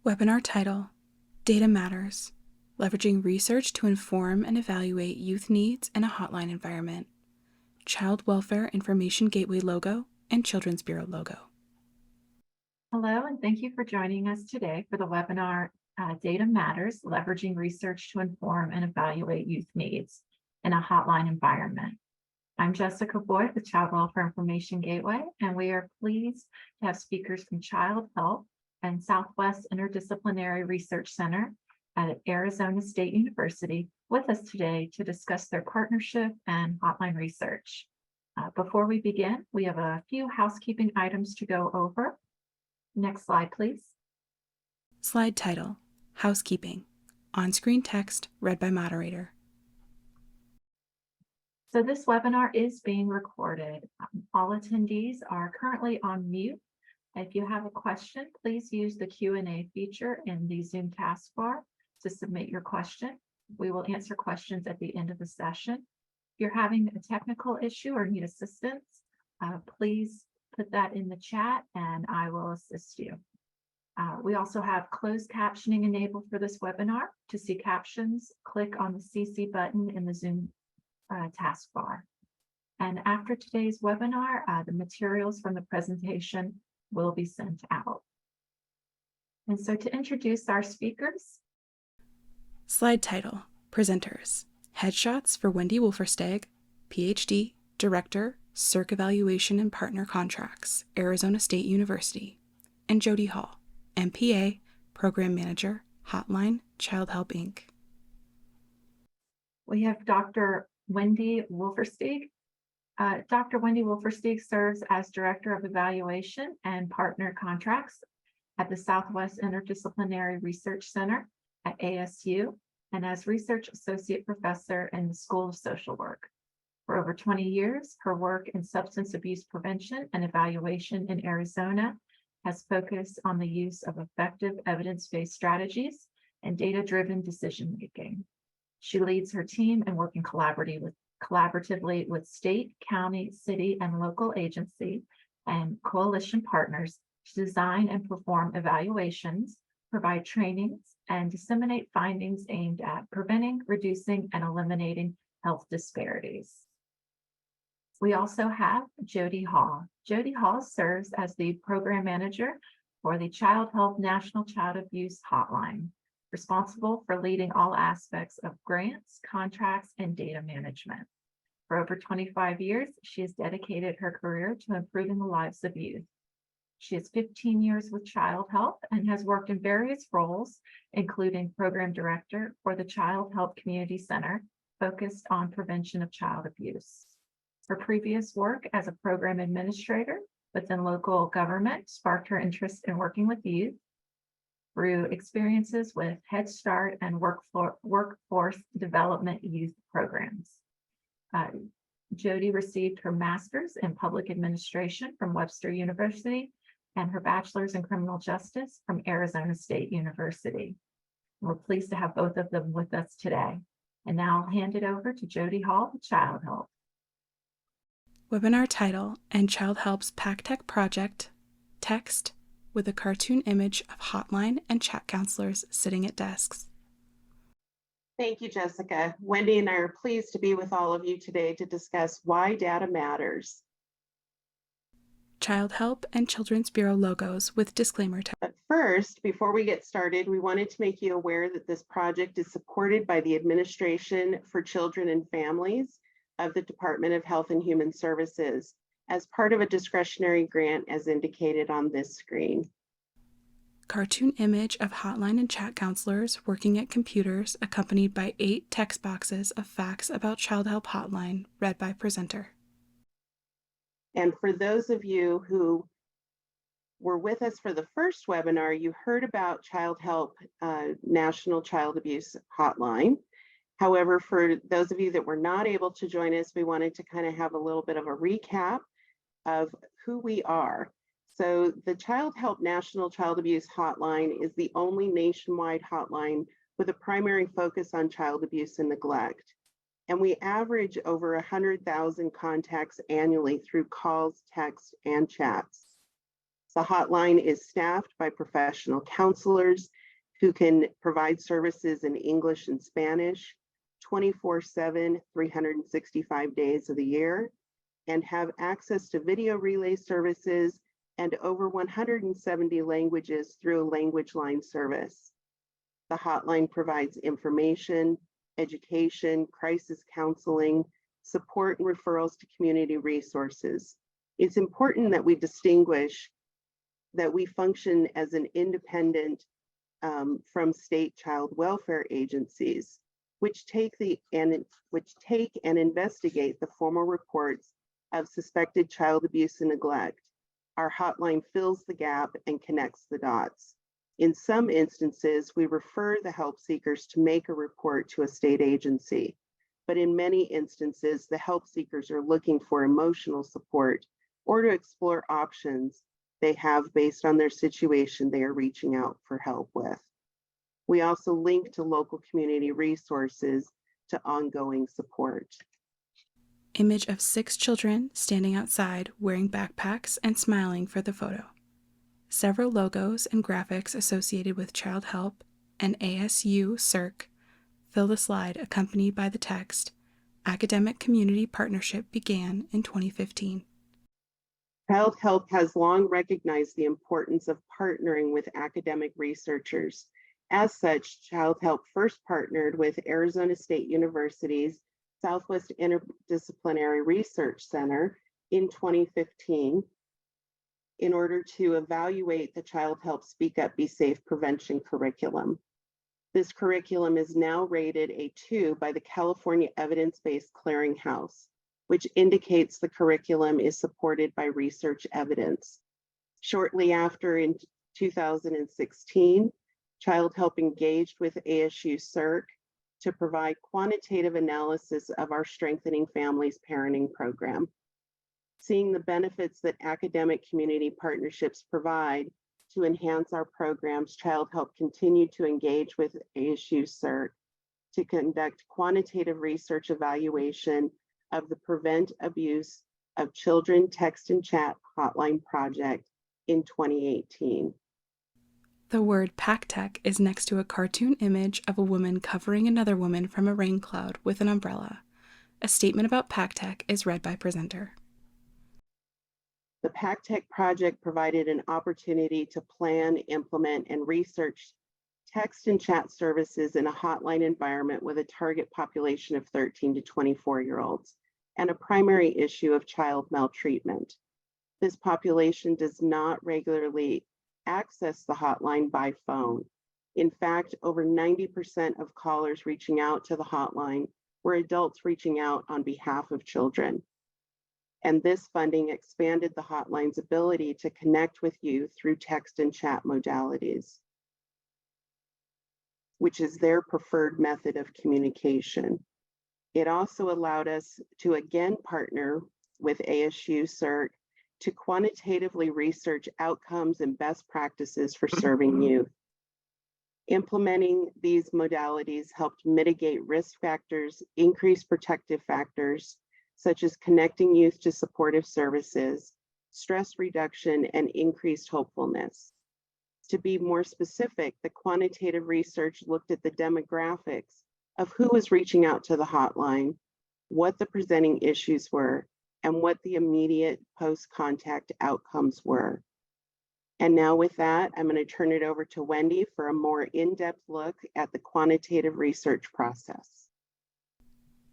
Webinar title, Data Matters, Leveraging Research to Inform and Evaluate Youth Needs in a Hotline Environment. Child Welfare Information Gateway logo and Children's Bureau logo. Hello, and thank you for joining us today for the webinar, Data Matters, Leveraging Research to Inform and Evaluate Youth Needs in a Hotline Environment. I'm Jessica Boyd with Child Welfare Information Gateway, and we are pleased to have speakers from Childhelp and Southwest Interdisciplinary Research Center at Arizona State University with us today to discuss their partnership and hotline research. Before we begin, we have a few housekeeping items to go over. Next slide, please. Slide title, Housekeeping. On-screen text read by moderator. So this webinar is being recorded. All attendees are currently on mute. If you have a question, please use the Q&A feature in the Zoom taskbar to submit your question. We will answer questions at the end of the session. If you're having a technical issue or need assistance, please put that in the chat and I will assist you. We also have closed captioning enabled for this webinar. To see captions, click on the CC button in the Zoom taskbar. And after today's webinar, the materials from the presentation will be sent out. And so to introduce our speakers. Slide title, Presenters. Headshots for Wendy Wolfersteg, PhD, Director, Circ Evaluation and Partner Contracts, Arizona State University, and Jody Hall, MPA, Program Manager, Hotline, Childhelp, Inc. We have Dr. Wendy Wolfersteg. Dr. Wendy Wolfersteg serves as Director of Evaluation and Partner Contracts at the Southwest Interdisciplinary Research Center at ASU and as Research Associate Professor in the School of Social Work. For over 20 years, her work in substance abuse prevention and evaluation in Arizona has focused on the use of effective evidence-based strategies and data-driven decision-making. She leads her team in working collaboratively with state, county, city, and local agency and coalition partners to design and perform evaluations, provide trainings, and disseminate findings aimed at preventing, reducing, and eliminating health disparities. We also have Jody Hall. Jody Hall serves as the Program Manager for the Childhelp National Child Abuse Hotline, responsible for leading all aspects of grants, contracts, and data management. For over 25 years, she has dedicated her career to improving the lives of youth. She has 15 years with Childhelp and has worked in various roles, including Program Director for the Childhelp Community Center, focused on prevention of child abuse. Her previous work as a program administrator within local government sparked her interest in working with youth through experiences with Head Start and workforce development youth programs. Jody received her master's in public administration from Webster University and her bachelor's in criminal justice from Arizona State University. We're pleased to have both of them with us today. And now I'll hand it over to Jody Hall with Childhelp. Webinar title and Childhelp's PACTech project, text with a cartoon image of hotline and chat counselors sitting at desks. Thank you, Jessica. Wendy and I are pleased to be with all of you today to discuss why data matters. Childhelp and Children's Bureau logos with disclaimer text. But first, before we get started, we wanted to make you aware that this project is supported by the Administration for Children and Families of the Department of Health and Human Services as part of a discretionary grant as indicated on this screen. Cartoon image of hotline and chat counselors working at computers accompanied by 8 text boxes of facts about Childhelp Hotline read by presenter. And for those of you who were with us for the first webinar, you heard about Childhelp National Child Abuse Hotline. However, for those of you that were not able to join us, we wanted to kind of have a little bit of a recap of who we are. So the Childhelp National Child Abuse Hotline is the only nationwide hotline with a primary focus on child abuse and neglect. And we average over 100,000 contacts annually through calls, texts, and chats. The hotline is staffed by professional counselors who can provide services in English and Spanish 24/7, 365 days of the year, and have access to video relay services and over 170 languages through a language line service. The hotline provides information, education, crisis counseling, support, and referrals to community resources. It's important that we distinguish that we function as an independent from state child welfare agencies, which take and investigate the formal reports of suspected child abuse and neglect. Our hotline fills the gap and connects the dots. In some instances, we refer the help seekers to make a report to a state agency, but in many instances, the help seekers are looking for emotional support or to explore options they have based on their situation they are reaching out for help with. We also link to local community resources to ongoing support. Image of 6 children standing outside wearing backpacks and smiling for the photo. Several logos and graphics associated with Childhelp and ASU CIRC fill the slide, accompanied by the text, Academic Community Partnership began in 2015. Childhelp has long recognized the importance of partnering with academic researchers. As such, Childhelp first partnered with Arizona State University's Southwest Interdisciplinary Research Center in 2015 in order to evaluate the Childhelp Speak Up, Be Safe prevention curriculum. This curriculum is now rated a 2 by the California Evidence-Based Clearinghouse, which indicates the curriculum is supported by research evidence. Shortly after, in 2016, Childhelp engaged with ASU CIRC to provide quantitative analysis of our Strengthening Families Parenting program. Seeing the benefits that academic community partnerships provide to enhance our programs, Childhelp continued to engage with ASU CIRC to conduct quantitative research evaluation of the Prevent Abuse of Children Text and Chat Hotline project in 2018. The word PACTEC is next to a cartoon image of a woman covering another woman from a rain cloud with an umbrella. A statement about PACTEC is read by presenter. The PACTEC project provided an opportunity to plan, implement, and research text and chat services in a hotline environment with a target population of 13 to 24-year-olds and a primary issue of child maltreatment. This population does not regularly access the hotline by phone. In fact, over 90% of callers reaching out to the hotline were adults reaching out on behalf of children. And this funding expanded the hotline's ability to connect with you through text and chat modalities, which is their preferred method of communication. It also allowed us to again partner with ASU CIRC to quantitatively research outcomes and best practices for serving youth. Implementing these modalities helped mitigate risk factors, increase protective factors, such as connecting youth to supportive services, stress reduction, and increased hopefulness. To be more specific, the quantitative research looked at the demographics of who was reaching out to the hotline, what the presenting issues were, and what the immediate post-contact outcomes were. And now with that, I'm going to turn it over to Wendy for a more in-depth look at the quantitative research process.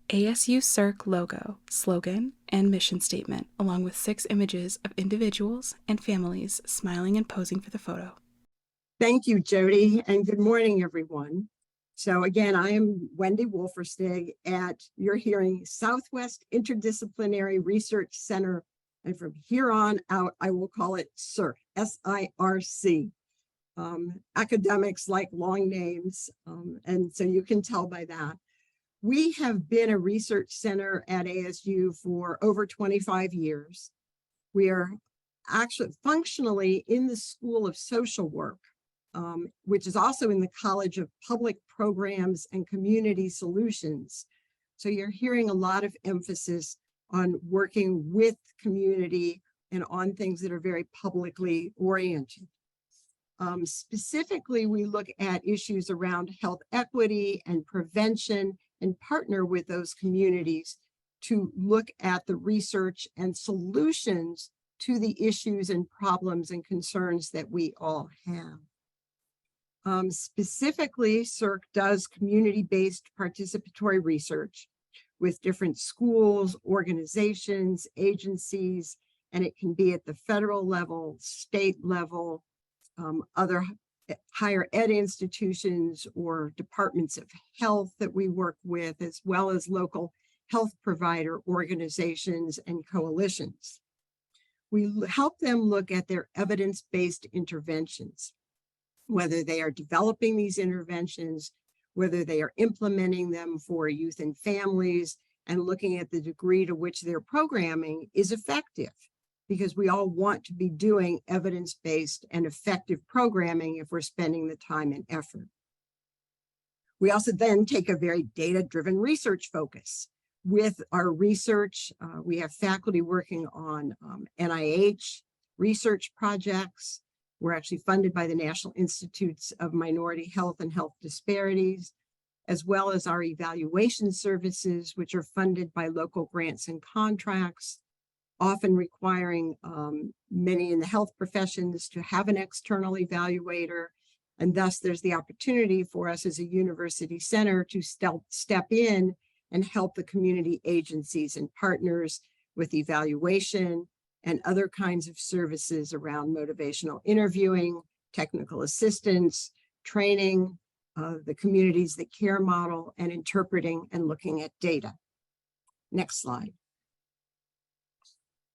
ASU CIRC logo, slogan, and mission statement, along with 6 images of individuals and families smiling and posing for the photo. Thank you, Jody, and good morning, everyone. So again, I am Wendy Wolferstig at, you're hearing, Southwest Interdisciplinary Research Center, and from here on out, I will call it CIRC, S-I-R-C. Academics like long names, and so you can tell by that. We have been a research center at ASU for over 25 years. We are actually functionally in the School of Social Work, which is also in the College of Public Programs and Community Solutions. So you're hearing a lot of emphasis on working with community and on things that are very publicly oriented. Specifically, we look at issues around health equity and prevention and partner with those communities to look at the research and solutions to the issues and problems and concerns that we all have. Specifically, CIRC does community-based participatory research with different schools, organizations, agencies, and it can be at the federal level, state level, other higher ed institutions or departments of health that we work with, as well as local health provider organizations and coalitions. We help them look at their evidence-based interventions, whether they are developing these interventions, whether they are implementing them for youth and families, and looking at the degree to which their programming is effective, because we all want to be doing evidence-based and effective programming if we're spending the time and effort. We also then take a very data-driven research focus. With our research, we have faculty working on NIH research projects. We're actually funded by the National Institutes of Minority Health and Health Disparities, as well as our evaluation services, which are funded by local grants and contracts, often requiring many in the health professions to have an external evaluator. And thus there's the opportunity for us as a university center to step in and help the community agencies and partners with evaluation and other kinds of services around motivational interviewing, technical assistance, training, the communities that care model, and interpreting and looking at data. Next slide.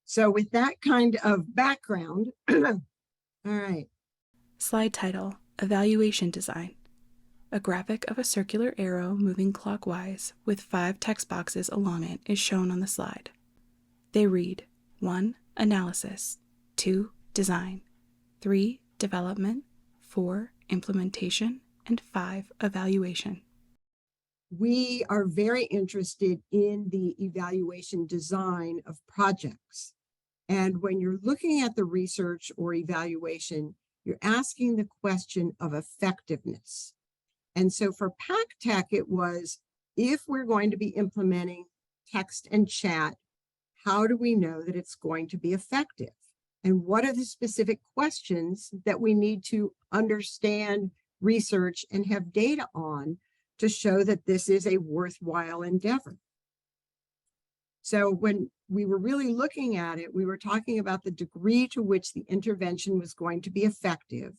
So with that kind of background, all right. Slide title, Evaluation Design. A graphic of a circular arrow moving clockwise with 5 text boxes along it is shown on the slide. They read 1. Analysis, 2. Design, 3. Development, 4. Implementation, and 5. Evaluation. We are very interested in the evaluation design of projects. And when you're looking at the research or evaluation, you're asking the question of effectiveness. And so for PACTech, it was, if we're going to be implementing text and chat, how do we know that it's going to be effective? And what are the specific questions that we need to understand, research, and have data on to show that this is a worthwhile endeavor? So when we were really looking at it, we were talking about the degree to which the intervention was going to be effective.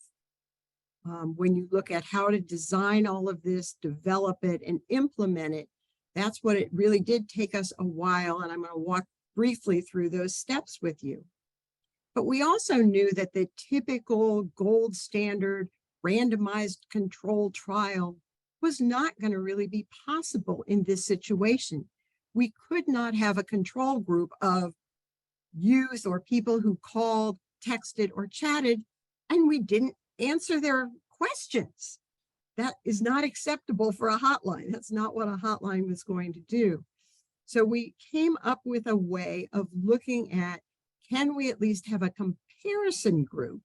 When you look at how to design all of this, develop it, and implement it, that's what it really did take us a while. And I'm going to walk briefly through those steps with you. But we also knew that the typical gold standard randomized controlled trial was not going to really be possible in this situation. We could not have a control group of youth or people who called, texted, or chatted, and we didn't answer their questions. That is not acceptable for a hotline. That's not what a hotline was going to do. So we came up with a way of looking at, can we at least have a comparison group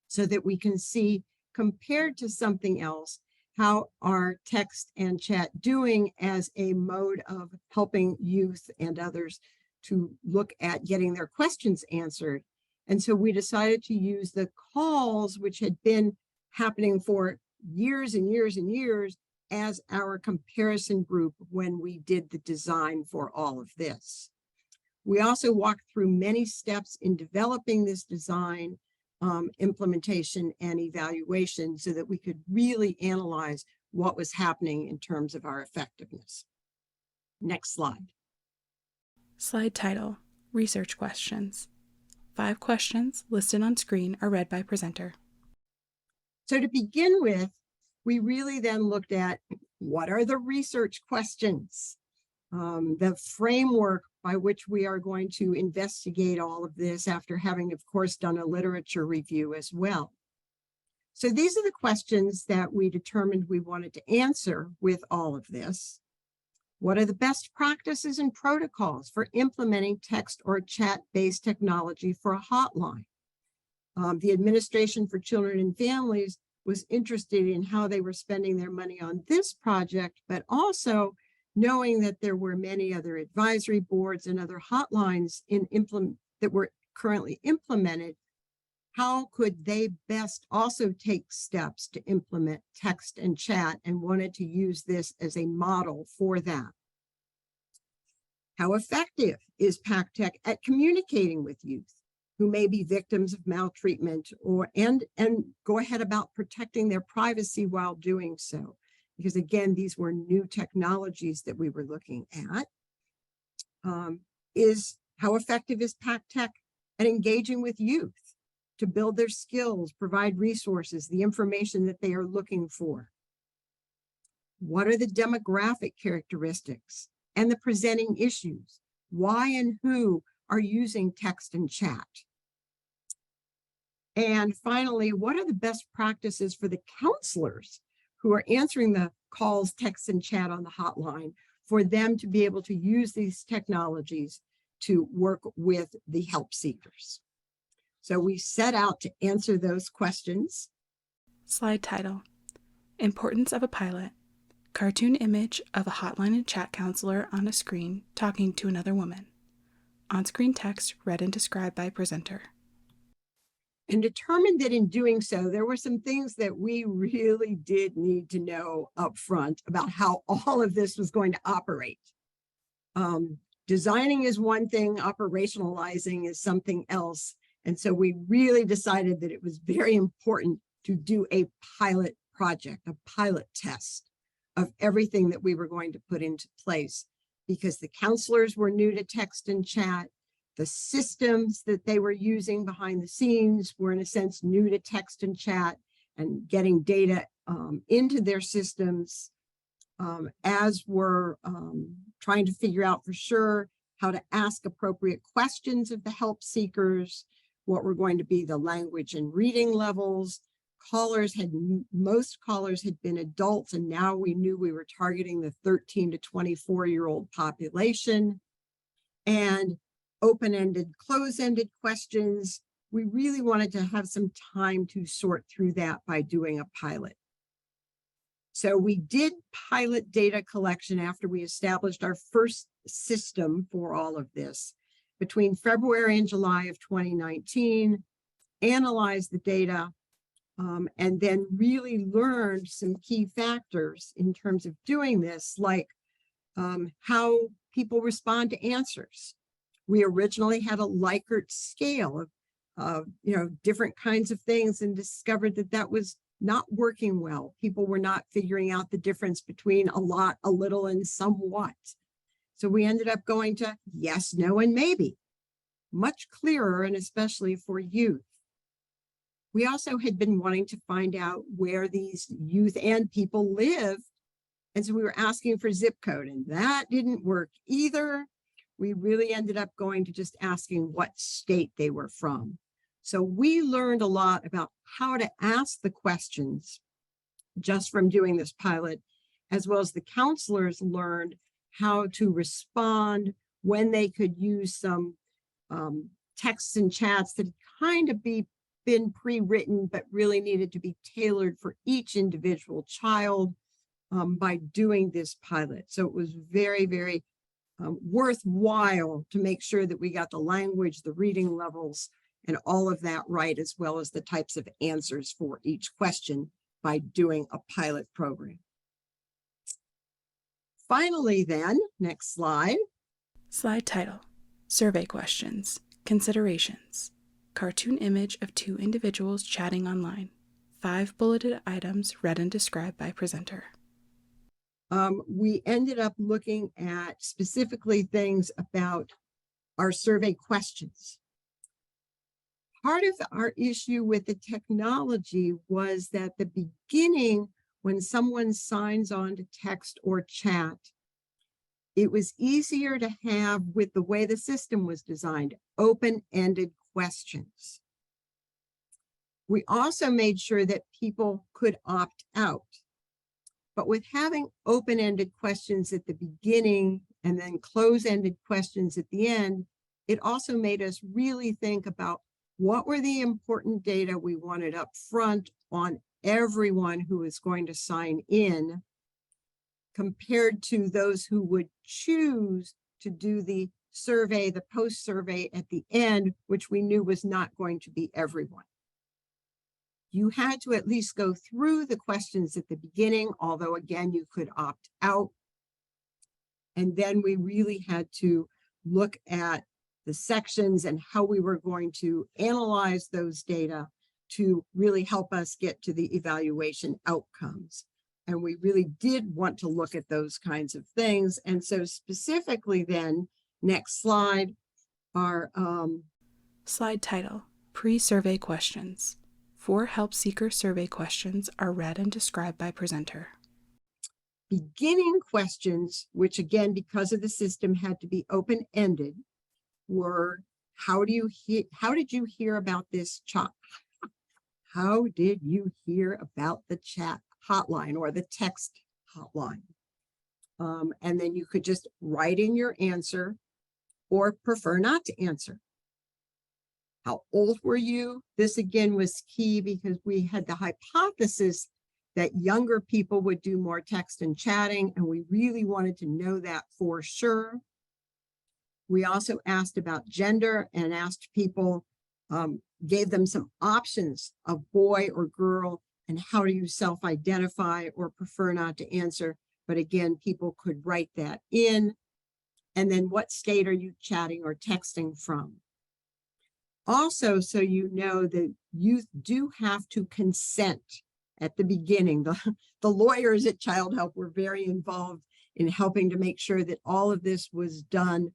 so that we can see, compared to something else, how are text and chat doing as a mode of helping youth and others to look at getting their questions answered. And so we decided to use the calls, which had been happening for years and years and years, as our comparison group when we did the design for all of this. We also walked through many steps in developing this design, implementation, and evaluation so that we could really analyze what was happening in terms of our effectiveness. Next slide. Slide title, Research Questions. 5 questions listed on screen are read by presenter. So to begin with, we really then looked at what are the research questions, the framework by which we are going to investigate all of this after having, of course, done a literature review as well. So these are the questions that we determined we wanted to answer with all of this. What are the best practices and protocols for implementing text or chat-based technology for a hotline? The Administration for Children and Families was interested in how they were spending their money on this project, but also knowing that there were many other advisory boards and other hotlines that were currently implemented. How could they best also take steps to implement text and chat, and wanted to use this as a model for that? How effective is PACTech at communicating with youth who may be victims of maltreatment, and go ahead about protecting their privacy while doing so? Because again, these were new technologies that we were looking at. How effective is PACTech at engaging with youth to build their skills, provide resources, the information that they are looking for? What are the demographic characteristics and the presenting issues? Why and who are using text and chat? And finally, what are the best practices for the counselors who are answering the calls, text, and chat on the hotline, for them to be able to use these technologies to work with the help seekers? So we set out to answer those questions. Slide title: Importance of a pilot. Cartoon image of a hotline and chat counselor on a screen talking to another woman. On-screen text read and described by presenter. And determined that in doing so, there were some things that we really did need to know up front about how all of this was going to operate. Designing is one thing, operationalizing is something else. And so we really decided that it was very important to do a pilot project, a pilot test of everything that we were going to put into place, because the counselors were new to text and chat. The systems that they were using behind the scenes were, in a sense, new to text and chat, and getting data into their systems, as we're trying to figure out for sure how to ask appropriate questions of the help seekers, what were going to be the language and reading levels. Most callers had been adults, and now we knew we were targeting the 13 to 24-year-old population. And open-ended, close-ended questions. We really wanted to have some time to sort through that by doing a pilot. So we did pilot data collection after we established our first system for all of this between February and July of 2019, analyzed the data, and then really learned some key factors in terms of doing this, like how people respond to answers. We originally had a Likert scale of different kinds of things, and discovered that that was not working well. People were not figuring out the difference between a lot, a little, and somewhat. So we ended up going to yes, no, and maybe. Much clearer, and especially for youth. We also had been wanting to find out where these youth and people live. And so we were asking for zip code, and that didn't work either. We really ended up going to just asking what state they were from. So we learned a lot about how to ask the questions just from doing this pilot, as well as the counselors learned how to respond when they could use some texts and chats that had kind of been pre-written, but really needed to be tailored for each individual child by doing this pilot. So it was very, very worthwhile to make sure that we got the language, the reading levels, and all of that right, as well as the types of answers for each question by doing a pilot program. Finally then, next slide. Slide title: Survey questions. Considerations. Cartoon image of two individuals chatting online. 5 bulleted items read and described by presenter. We ended up looking at specifically things about our survey questions. Part of our issue with the technology was that the beginning, when someone signs on to text or chat, it was easier to have, with the way the system was designed, open-ended questions. We also made sure that people could opt out. But with having open-ended questions at the beginning and then close-ended questions at the end, it also made us really think about what were the important data we wanted up front on everyone who is going to sign in, compared to those who would choose to do the survey, the post-survey at the end, which we knew was not going to be everyone. You had to at least go through the questions at the beginning, although again, you could opt out. And then we really had to look at the sections and how we were going to analyze those data to really help us get to the evaluation outcomes. And we really did want to look at those kinds of things. And so specifically then, next slide, our Slide title, Pre-Survey Questions. 4 help seeker survey questions are read and described by presenter. beginning questions, which again, because of the system had to be open-ended, were how did you hear about this chat? How did you hear about the chat hotline or the text hotline? And then you could just write in your answer or prefer not to answer. How old were you? This again was key because we had the hypothesis that younger people would do more text and chatting, and we really wanted to know that for sure. We also asked about gender and asked people, gave them some options of boy or girl and how do you self-identify or prefer not to answer. But again, people could write that in. And then what state are you chatting or texting from? Also, so you know that youth do have to consent at the beginning. The lawyers at Childhelp were very involved in helping to make sure that all of this was done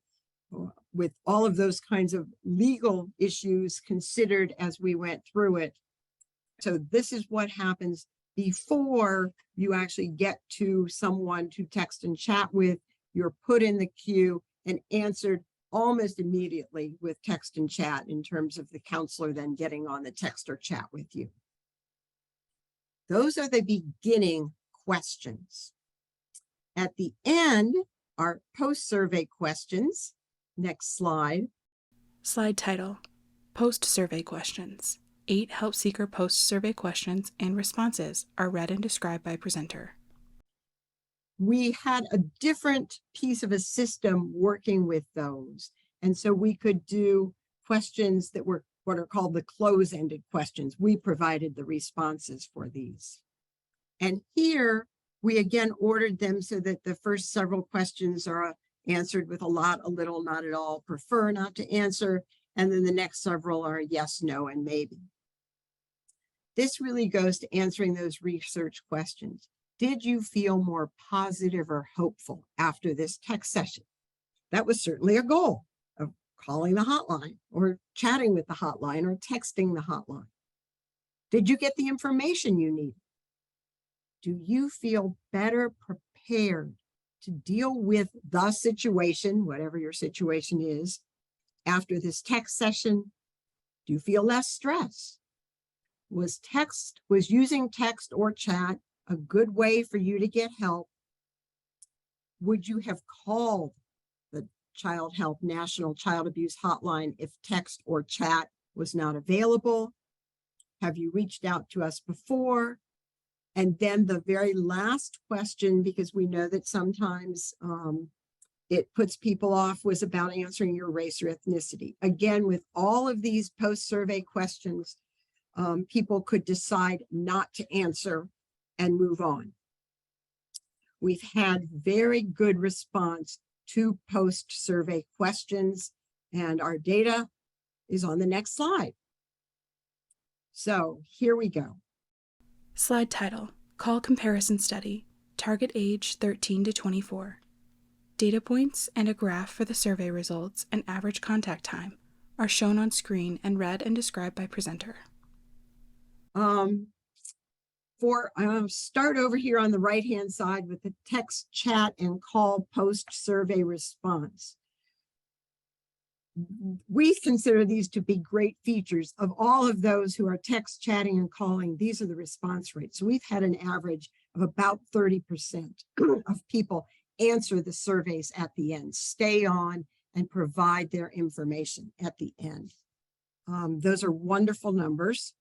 with all of those kinds of legal issues considered as we went through it. So this is what happens before you actually get to someone to text and chat with. You're put in the queue and answered almost immediately with text and chat in terms of the counselor then getting on the text or chat with you. Those are the beginning questions. At the end are post-survey questions. Next slide. Slide title, Post-Survey Questions. 8 help seeker post-survey questions and responses are read and described by presenter. We had a different piece of a system working with those. And so we could do questions that were what are called the close-ended questions. We provided the responses for these. And here we again ordered them so that the first several questions are answered with a lot, a little, not at all, prefer not to answer. And then the next several are yes, no, and maybe. This really goes to answering those research questions. Did you feel more positive or hopeful after this text session? That was certainly a goal of calling the hotline or chatting with the hotline or texting the hotline. Did you get the information you need? Do you feel better prepared to deal with the situation, whatever your situation is, after this text session? Do you feel less stress? Was using text or chat a good way for you to get help? Would you have called the Childhelp National Child Abuse Hotline if text or chat was not available? Have you reached out to us before? And then the very last question, because we know that sometimes it puts people off, was about answering your race or ethnicity. Again, with all of these post-survey questions, people could decide not to answer and move on. We've had very good response to post-survey questions, and our data is on the next slide. So here we go. Slide title, Call Comparison Study, Target Age 13 to 24. Data points and a graph for the survey results and average contact time are shown on screen and read and described by presenter. Start over here on the right-hand side with the text, chat, and call post-survey response. we consider these to be great features of all of those who are text, chatting, and calling. These are the response rates. So we've had an average of about 30% of people answer the surveys at the end, stay on, and provide their information at the end. Those are wonderful numbers,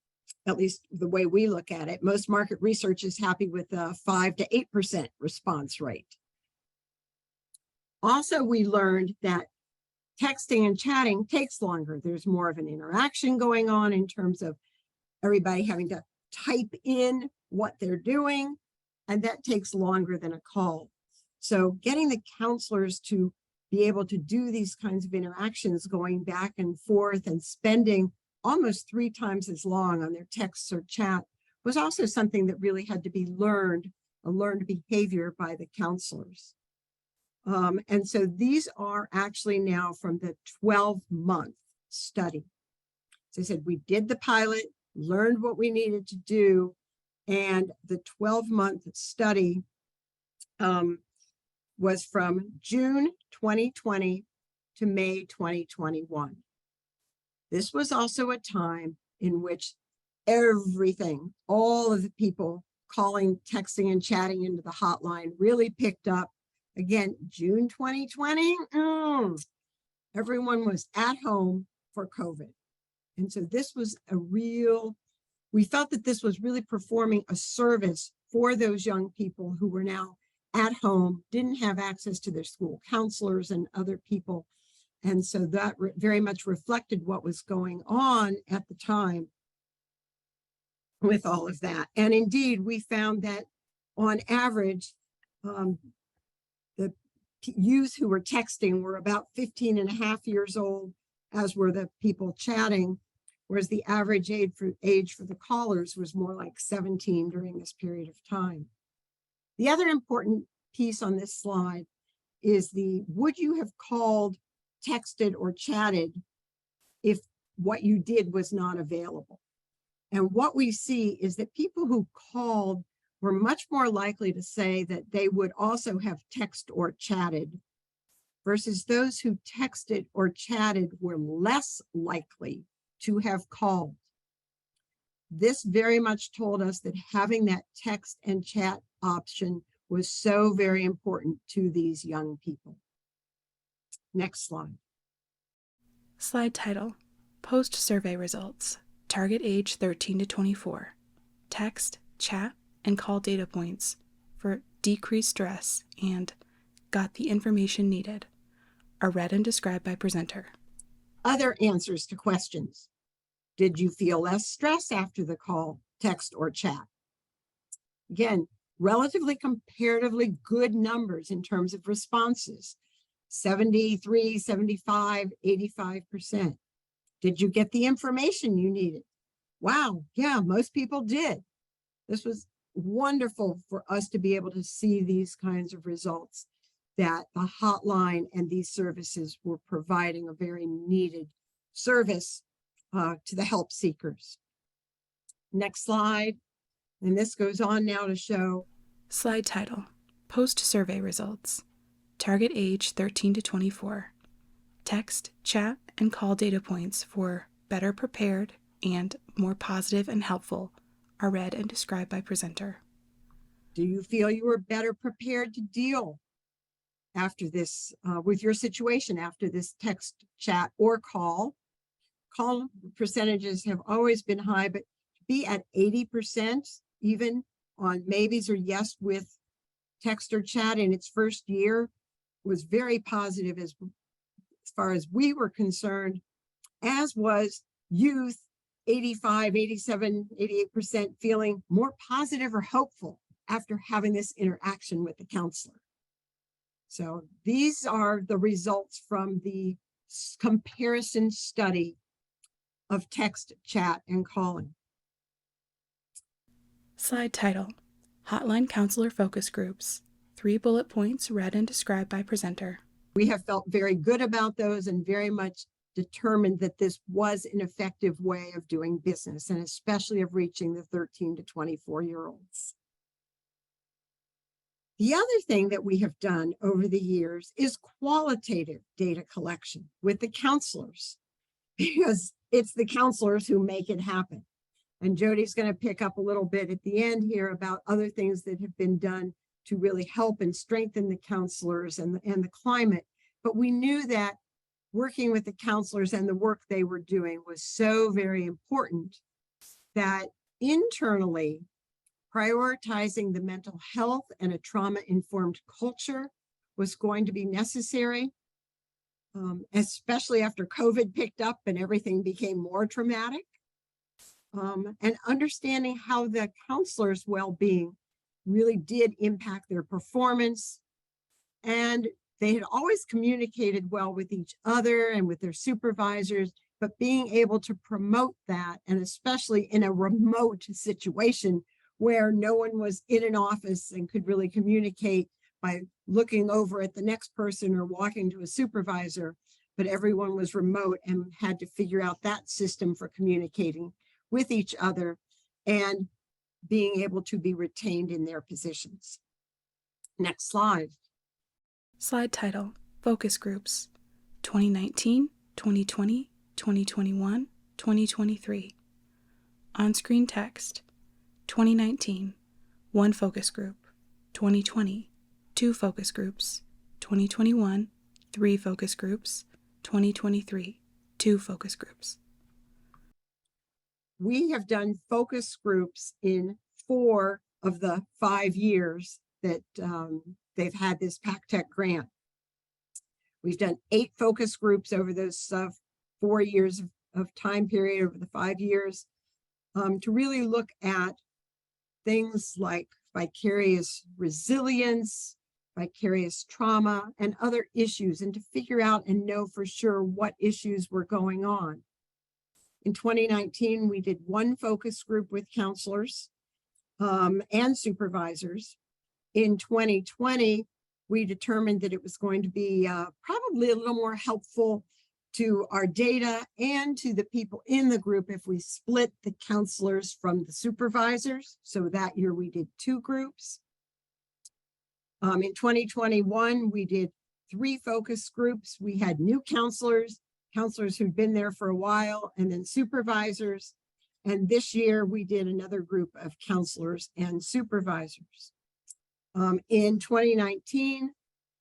at least the way we look at it. Most market research is happy with a 5 to 8% response rate. Also, we learned that texting and chatting takes longer. There's more of an interaction going on in terms of everybody having to type in what they're doing, and that takes longer than a call. So getting the counselors to be able to do these kinds of interactions, going back and forth and spending almost 3 times as long on their texts or chat, was also something that really had to be learned, a learned behavior by the counselors. And so these are actually now from the 12-month study. So I said, we did the pilot, learned what we needed to do, and the 12-month study was from June 2020 to May 2021. This was also a time in which everything, all of the people calling, texting, and chatting into the hotline really picked up. Again, June 2020, everyone was at home for COVID. And so this was we felt that this was really performing a service for those young people who were now at home, didn't have access to their school counselors and other people. And so that very much reflected what was going on at the time with all of that. And indeed, we found that on average, the youth who were texting were about 15 and a half years old, as were the people chatting, whereas the average age for the callers was more like 17 during this period of time. The other important piece on this slide is would you have called, texted, or chatted if what you did was not available? And what we see is that people who called were much more likely to say that they would also have text or chatted, versus those who texted or chatted were less likely to have called. This very much told us that having that text and chat option was so very important to these young people. Next slide. Slide title, Post-Survey Results, Target Age 13 to 24, Text, Chat, and Call Data Points for Decreased Stress and Got the Information Needed, are read and described by presenter. Other answers to questions. Did you feel less stress after the call, text, or chat? Again, relatively comparatively good numbers in terms of responses. 73, 75, 85%. Did you get the information you needed? Wow, yeah, most people did. This was wonderful for us to be able to see these kinds of results, that the hotline and these services were providing a very needed service to the help seekers. Next slide. And this goes on now to show. Slide title, Post-Survey Results, Target Age 13 to 24, Text, Chat, and Call Data Points for Better Prepared and More Positive and Helpful are read and described by presenter. Do you feel you were better prepared to deal after this, with your situation after this text, chat, or call? Call percentages have always been high, but to be at 80%, even on maybes or yes with text or chat in its first year, was very positive as far as we were concerned, as was youth, 85, 87, 88% feeling more positive or hopeful after having this interaction with the counselor. So these are the results from the comparison study of text, chat, and calling. Slide title, Hotline Counselor Focus Groups, 3 bullet points read and described by presenter. We have felt very good about those and very much determined that this was an effective way of doing business, and especially of reaching the 13 to 24-year-olds. The other thing that we have done over the years is qualitative data collection with the counselors, because it's the counselors who make it happen. And Jody's going to pick up a little bit at the end here about other things that have been done to really help and strengthen the counselors and the climate. But we knew that working with the counselors and the work they were doing was so very important that internally prioritizing the mental health and a trauma-informed culture was going to be necessary, especially after COVID picked up and everything became more traumatic. And understanding how the counselors' well-being really did impact their performance. And they had always communicated well with each other and with their supervisors, but being able to promote that, and especially in a remote situation where no one was in an office and could really communicate by looking over at the next person or walking to a supervisor, but everyone was remote and had to figure out that system for communicating with each other and being able to be retained in their positions. Next slide. Slide title, Focus Groups, 2019, 2020, 2021, 2023. On-screen text, 2019, 1 focus group, 2020, 2 focus groups, 2021, 3 focus groups, 2023, 2 focus groups. We have done focus groups in 4 of the 5 years that they've had this PACTEC grant. We've done 8 focus groups over those 4 years of time period, over the 5 years, to really look at things like vicarious resilience, vicarious trauma, and other issues, and to figure out and know for sure what issues were going on. In 2019, we did 1 focus group with counselors and supervisors. In 2020, we determined that it was going to be probably a little more helpful to our data and to the people in the group if we split the counselors from the supervisors. So that year we did 2 groups. In 2021, we did 3 focus groups. We had new counselors who'd been there for a while, and then supervisors. And this year we did another group of counselors and supervisors. In 2019,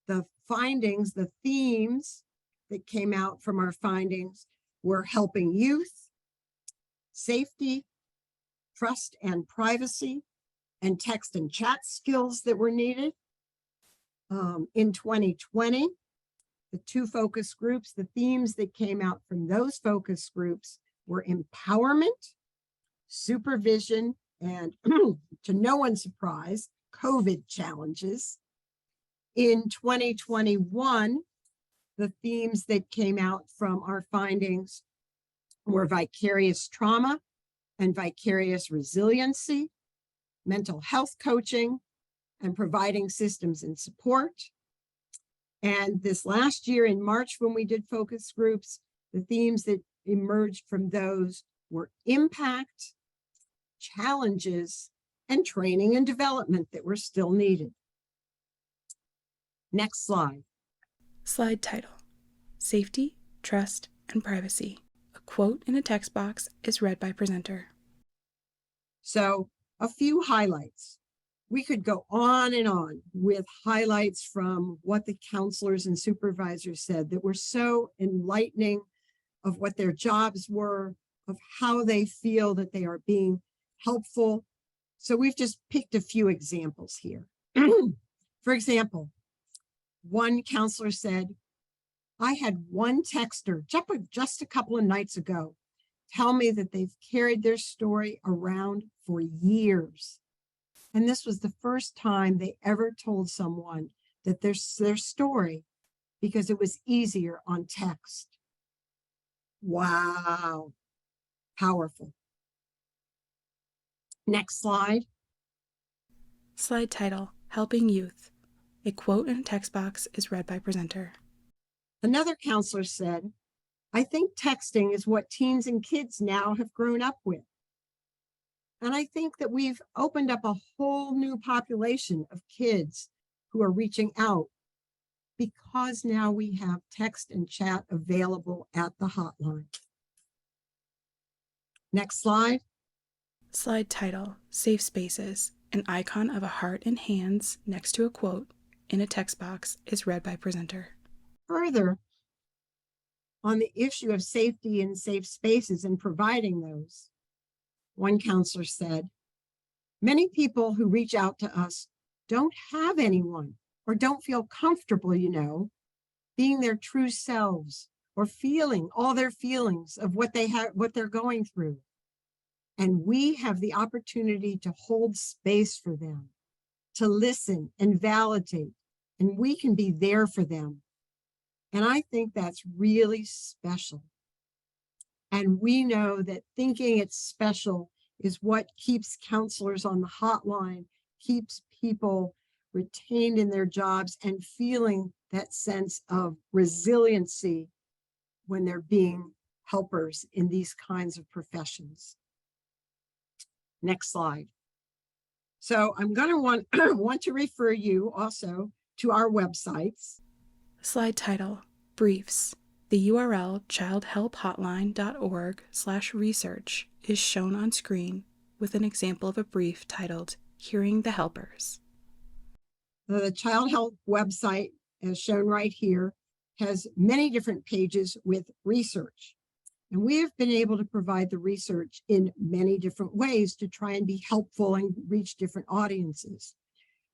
the findings, the themes that came out from our findings were helping youth, safety, trust and privacy, and text and chat skills that were needed. In 2020, the 2 focus groups, the themes that came out from those focus groups were empowerment, supervision, and to no one's surprise, COVID challenges. In 2021, the themes that came out from our findings were vicarious trauma and vicarious resiliency, mental health coaching, and providing systems and support. And this last year in March, when we did focus groups, the themes that emerged from those were impact, challenges, and training and development that were still needed. Next slide. Slide title, Safety, Trust, and Privacy. A quote in a text box is read by presenter. So a few highlights. We could go on and on with highlights from what the counselors and supervisors said that were so enlightening of what their jobs were, of how they feel that they are being helpful. So we've just picked a few examples here. For example, one counselor said, I had one texter just a couple of nights ago tell me that they've carried their story around for years. And this was the first time they ever told someone that their story, because it was easier on text. Wow, powerful. Next slide. Slide title, Helping Youth. A quote in a text box is read by presenter. Another counselor said, I think texting is what teens and kids now have grown up with. And I think that we've opened up a whole new population of kids who are reaching out because now we have text and chat available at the hotline. Next slide. Slide title, Safe Spaces, an icon of a heart and hands next to a quote in a text box is read by presenter. Further, on the issue of safety and safe spaces and providing those, one counselor said, many people who reach out to us don't have anyone or don't feel comfortable, being their true selves or feeling all their feelings of what they're going through. And we have the opportunity to hold space for them, to listen and validate, and we can be there for them. And I think that's really special. And we know that thinking it's special is what keeps counselors on the hotline, keeps people retained in their jobs and feeling that sense of resiliency when they're being helpers in these kinds of professions. Next slide. So I'm going to want to refer you also to our websites. Slide title, Briefs. The URL childhelphotline.org/research is shown on screen with an example of a brief titled Hearing the Helpers. The Childhelp website, as shown right here, has many different pages with research. And we have been able to provide the research in many different ways to try and be helpful and reach different audiences.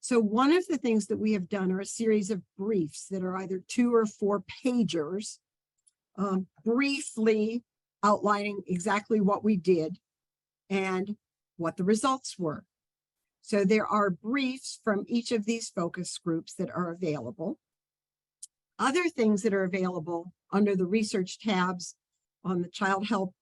So one of the things that we have done are a series of briefs that are either 2 or 4 pagers, briefly outlining exactly what we did and what the results were. So there are briefs from each of these focus groups that are available. Other things that are available under the research tabs on the Childhelp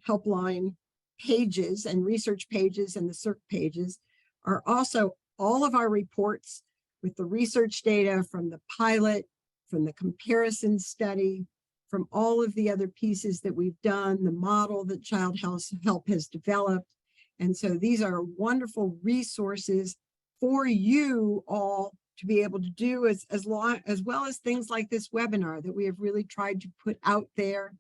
helpline pages and research pages and the CERC pages are also all of our reports with the research data from the pilot, from the comparison study, from all of the other pieces that we've done, the model that Childhelp has developed. And so these are wonderful resources for you all to be able to do as well as things like this webinar that we have really tried to put out there.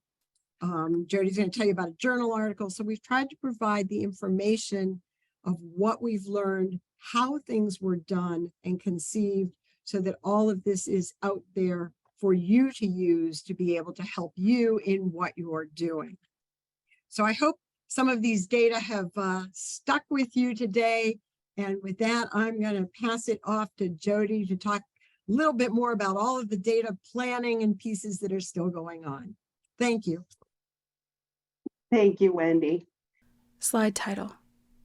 Jody's going to tell you about a journal article. So we've tried to provide the information of what we've learned, how things were done and conceived, so that all of this is out there for you to use to be able to help you in what you are doing. So I hope some of these data have stuck with you today. And with that, I'm going to pass it off to Jody to talk a little bit more about all of the data planning and pieces that are still going on. Thank you. Thank you, Wendy. Slide title,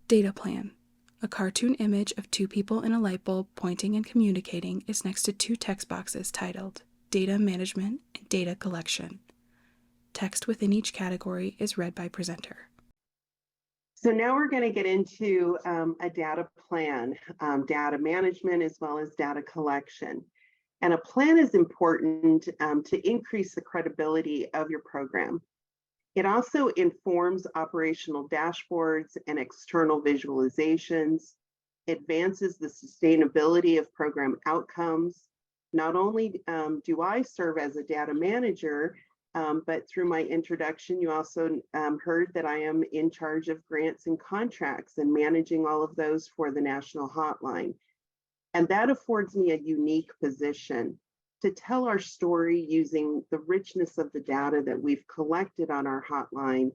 Data Plan. A cartoon image of 2 people in a light bulb pointing and communicating is next to 2 text boxes titled Data Management and Data Collection. Text within each category is read by presenter. So now we're going to get into a data plan, data management, as well as data collection. And a plan is important to increase the credibility of your program. It also informs operational dashboards and external visualizations, advances the sustainability of program outcomes. Not only do I serve as a data manager, but through my introduction, you also heard that I am in charge of grants and contracts and managing all of those for the National Hotline. And that affords me a unique position to tell our story using the richness of the data that we've collected on our hotline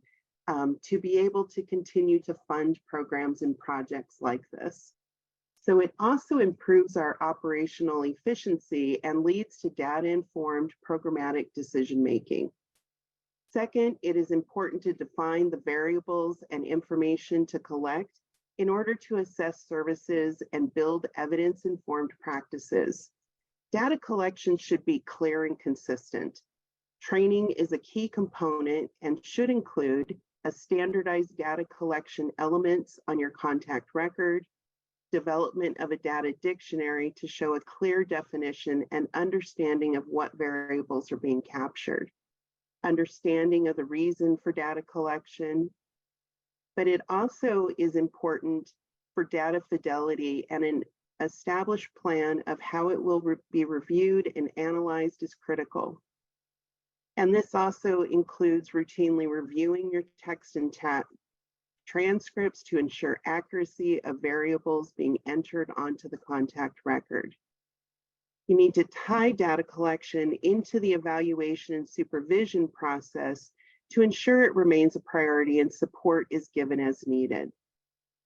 to be able to continue to fund programs and projects like this. So it also improves our operational efficiency and leads to data-informed programmatic decision-making. Second, it is important to define the variables and information to collect in order to assess services and build evidence-informed practices. Data collection should be clear and consistent. Training is a key component and should include a standardized data collection elements on your contact record, development of a data dictionary to show a clear definition and understanding of what variables are being captured, understanding of the reason for data collection, but it also is important for data fidelity and established plan of how it will be reviewed and analyzed is critical. And this also includes routinely reviewing your text and chat transcripts to ensure accuracy of variables being entered onto the contact record. You need to tie data collection into the evaluation and supervision process to ensure it remains a priority and support is given as needed.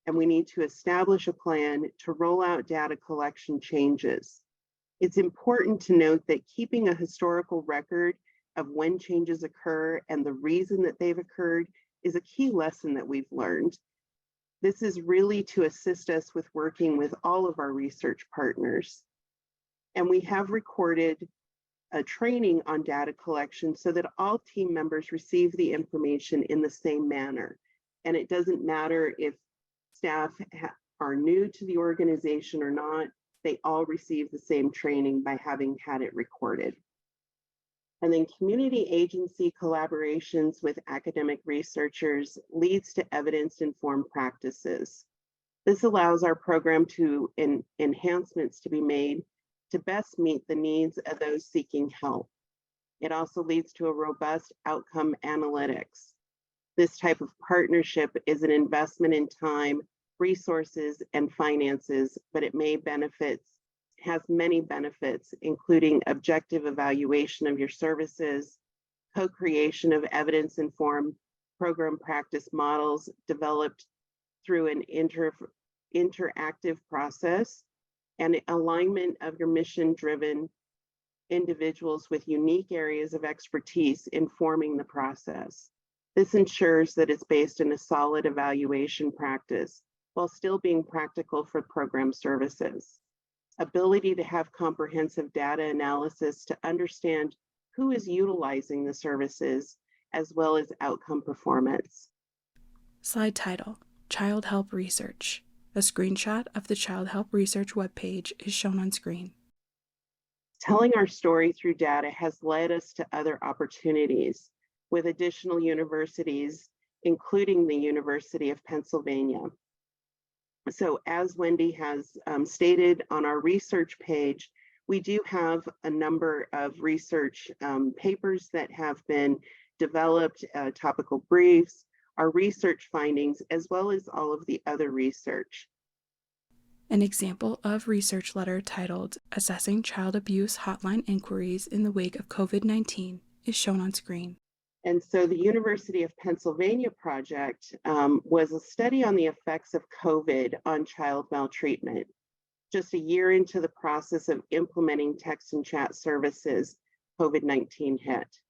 And we need to establish a plan to roll out data collection changes. It's important to note that keeping a historical record of when changes occur and the reason that they've occurred is a key lesson that we've learned. This is really to assist us with working with all of our research partners. And we have recorded a training on data collection so that all team members receive the information in the same manner. And it doesn't matter if staff are new to the organization or not, they all receive the same training by having had it recorded. And then community agency collaborations with academic researchers leads to evidence-informed practices. This allows our program to enhancements to be made to best meet the needs of those seeking help. It also leads to a robust outcome analytics. This type of partnership is an investment in time, resources, and finances, but it has many benefits, including objective evaluation of your services, co-creation of evidence-informed program practice models developed through an interactive process, and alignment of your mission-driven individuals with unique areas of expertise informing the process. This ensures that it's based in a solid evaluation practice while still being practical for program services. Ability to have comprehensive data analysis to understand who is utilizing the services, as well as outcome performance. Slide title, Childhelp Research. A screenshot of the Childhelp Research webpage is shown on screen. Telling our story through data has led us to other opportunities with additional universities, including the University of Pennsylvania. So as Wendy has stated on our research page, we do have a number of research papers that have been developed, topical briefs, our research findings, as well as all of the other research. An example of research letter titled Assessing Child Abuse Hotline Inquiries in the Wake of COVID-19 is shown on screen. And so the University of Pennsylvania project was a study on the effects of COVID on child maltreatment. Just a year into the process of implementing text and chat services, COVID-19 hit.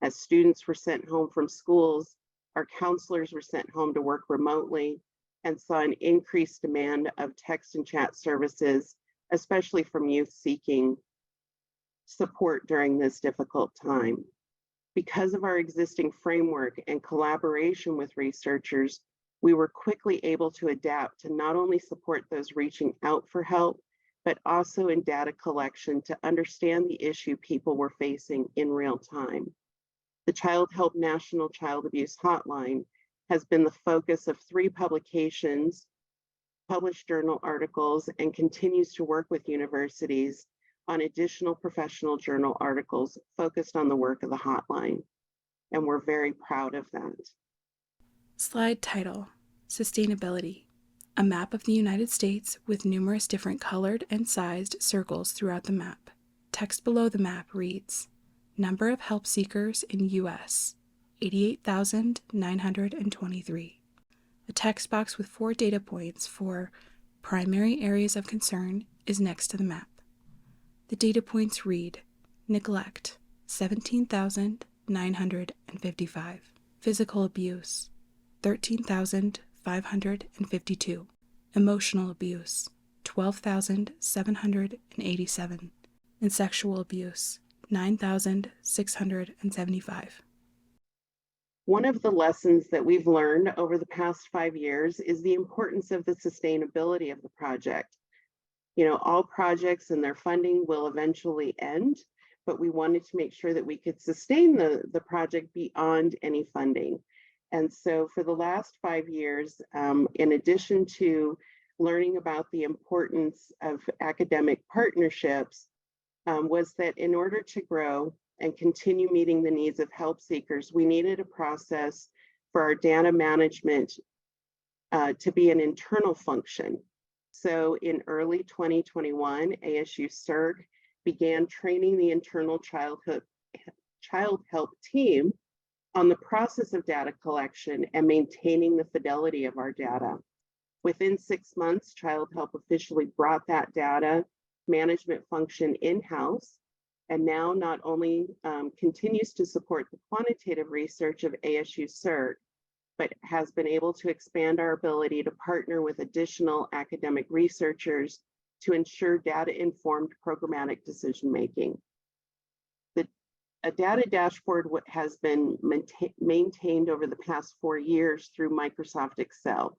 As students were sent home from schools, our counselors were sent home to work remotely and saw an increased demand of text and chat services, especially from youth seeking support during this difficult time. Because of our existing framework and collaboration with researchers, we were quickly able to adapt to not only support those reaching out for help, but also in data collection to understand the issue people were facing in real time. The Childhelp National Child Abuse Hotline has been the focus of 3 publications, published journal articles, and continues to work with universities on additional professional journal articles focused on the work of the hotline. And we're very proud of that. Slide title, Sustainability. A map of the United States with numerous different colored and sized circles throughout the map. Text below the map reads, Number of help seekers in U.S., 88,923. A text box with 4 data points for primary areas of concern is next to the map. The data points read, neglect, 17,955. Physical abuse, 13,552. Emotional abuse, 12,787. And sexual abuse, 9,675. One of the lessons that we've learned over the past 5 years is the importance of the sustainability of the project. You know, all projects and their funding will eventually end, but we wanted to make sure that we could sustain the project beyond any funding. And so for the last 5 years, in addition to learning about the importance of academic partnerships was that in order to grow and continue meeting the needs of help seekers, we needed a process for our data management to be an internal function. So in early 2021, ASU CERC began training the internal Childhelp team on the process of data collection and maintaining the fidelity of our data. Within 6 months, Childhelp officially brought that data management function in-house, and now not only continues to support the quantitative research of ASU CERC, but has been able to expand our ability to partner with additional academic researchers to ensure data-informed programmatic decision-making. A data dashboard has been maintained over the past 4 years through Microsoft Excel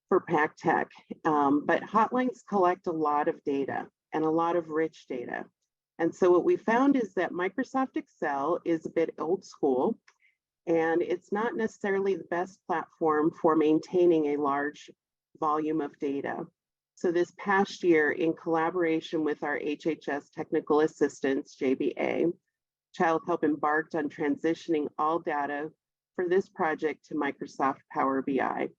for PACTech, but hotlines collect a lot of data and a lot of rich data. And so what we found is that Microsoft Excel is a bit old school, and it's not necessarily the best platform for maintaining a large volume of data. So this past year, in collaboration with our HHS technical assistants, JBA, Childhelp embarked on transitioning all data for this project to Microsoft Power BI.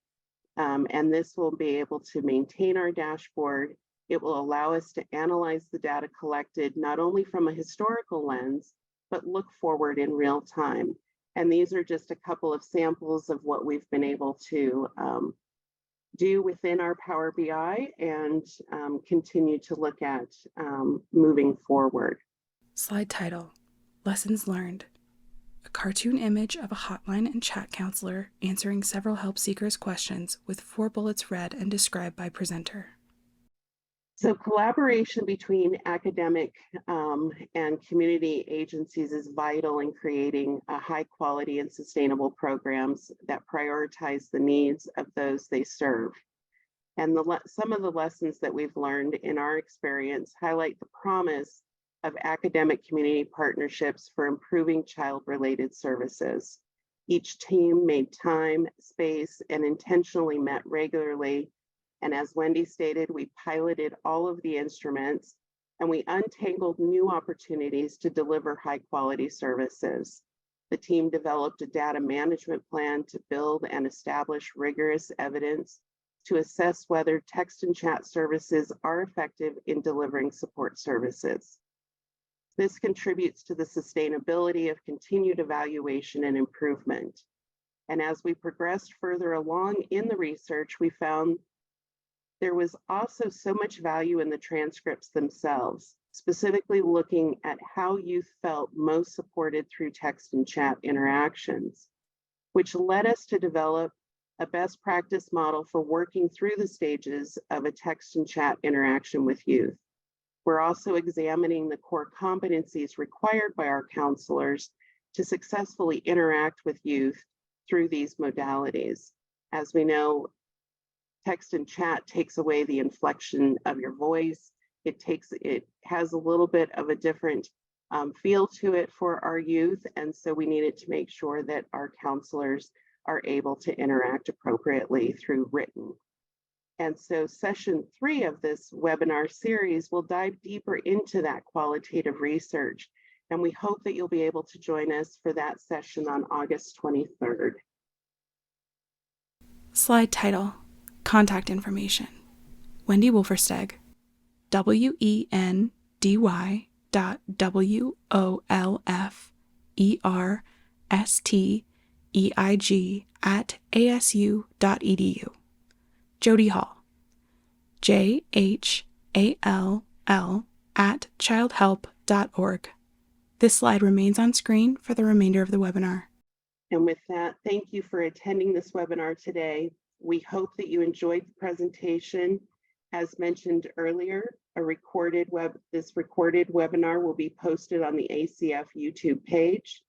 And this will be able to maintain our dashboard. It will allow us to analyze the data collected, not only from a historical lens, but look forward in real time. And these are just a couple of samples of what we've been able to do within our Power BI and continue to look at moving forward. Slide title, Lessons Learned. A cartoon image of a hotline and chat counselor answering several help seekers' questions with 4 bullets read and described by presenter. So collaboration between academic and community agencies is vital in creating high quality and sustainable programs that prioritize the needs of those they serve. And some of the lessons that we've learned in our experience highlight the promise of academic community partnerships for improving child-related services. Each team made time, space, and intentionally met regularly. And as Wendy stated, we piloted all of the instruments and we untangled new opportunities to deliver high quality services. The team developed a data management plan to build and establish rigorous evidence to assess whether text and chat services are effective in delivering support services. This contributes to the sustainability of continued evaluation and improvement. And as we progressed further along in the research, we found there was also so much value in the transcripts themselves, specifically looking at how youth felt most supported through text and chat interactions, which led us to develop a best practice model for working through the stages of a text and chat interaction with youth. We're also examining the core competencies required by our counselors to successfully interact with youth through these modalities. As we know, text and chat takes away the inflection of your voice. It has a little bit of a different feel to it for our youth. And so we needed to make sure that our counselors are able to interact appropriately through written. And so session 3 of this webinar series will dive deeper into that qualitative research. And we hope that you'll be able to join us for that session on August 23rd. Slide title, Contact Information. Wendy Wolfersteg, wendy.wolfersteig@asu.edu. Jody Hall, jhall@childhelp.org. This slide remains on screen for the remainder of the webinar. And with that, thank you for attending this webinar today. We hope that you enjoyed the presentation. As mentioned earlier, this recorded webinar will be posted on the ACF YouTube page.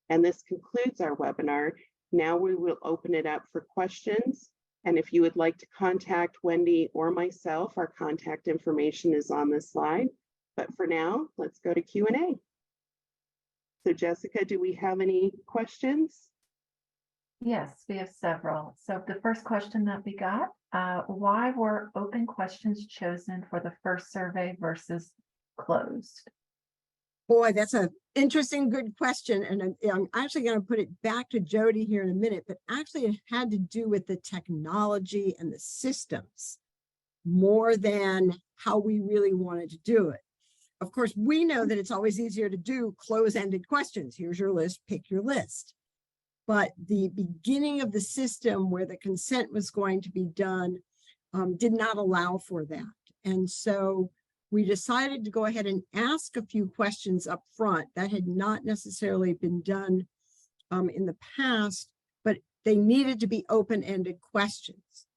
And this concludes our webinar. Now we will open it up for questions. And if you would like to contact Wendy or myself, our contact information is on this slide. But for now, let's go to Q&A. So Jessica, do we have any questions? Yes, we have several. So the first question that we got, why were open questions chosen for the first survey versus closed? Boy, that's an interesting, good question. And I'm actually going to put it back to Jody here in a minute, but actually it had to do with the technology and the systems more than how we really wanted to do it. Of course, we know that it's always easier to do close-ended questions. Here's your list, pick your list. But the beginning of the system where the consent was going to be done did not allow for that. And so we decided to go ahead and ask a few questions up front. That had not necessarily been done in the past, but they needed to be open-ended questions.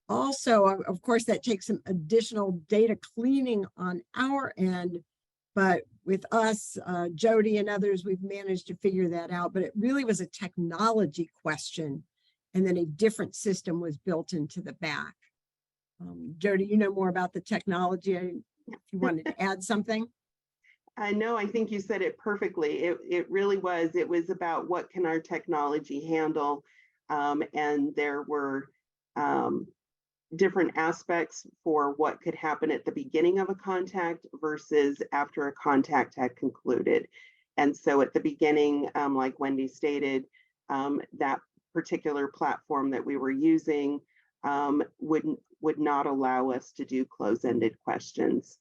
Also, of course, that takes some additional data cleaning on our end, but with us, Jody and others, we've managed to figure that out. But it really was a technology question, and then a different system was built into the back. Jody, you know more about the technology. If you wanted to add something. No, I think you said it perfectly. It really was. It was about what can our technology handle, and there were different aspects for what could happen at the beginning of a contact versus after a contact had concluded. And so at the beginning, like Wendy stated, that particular platform that we were using would not allow us to do close-ended questions.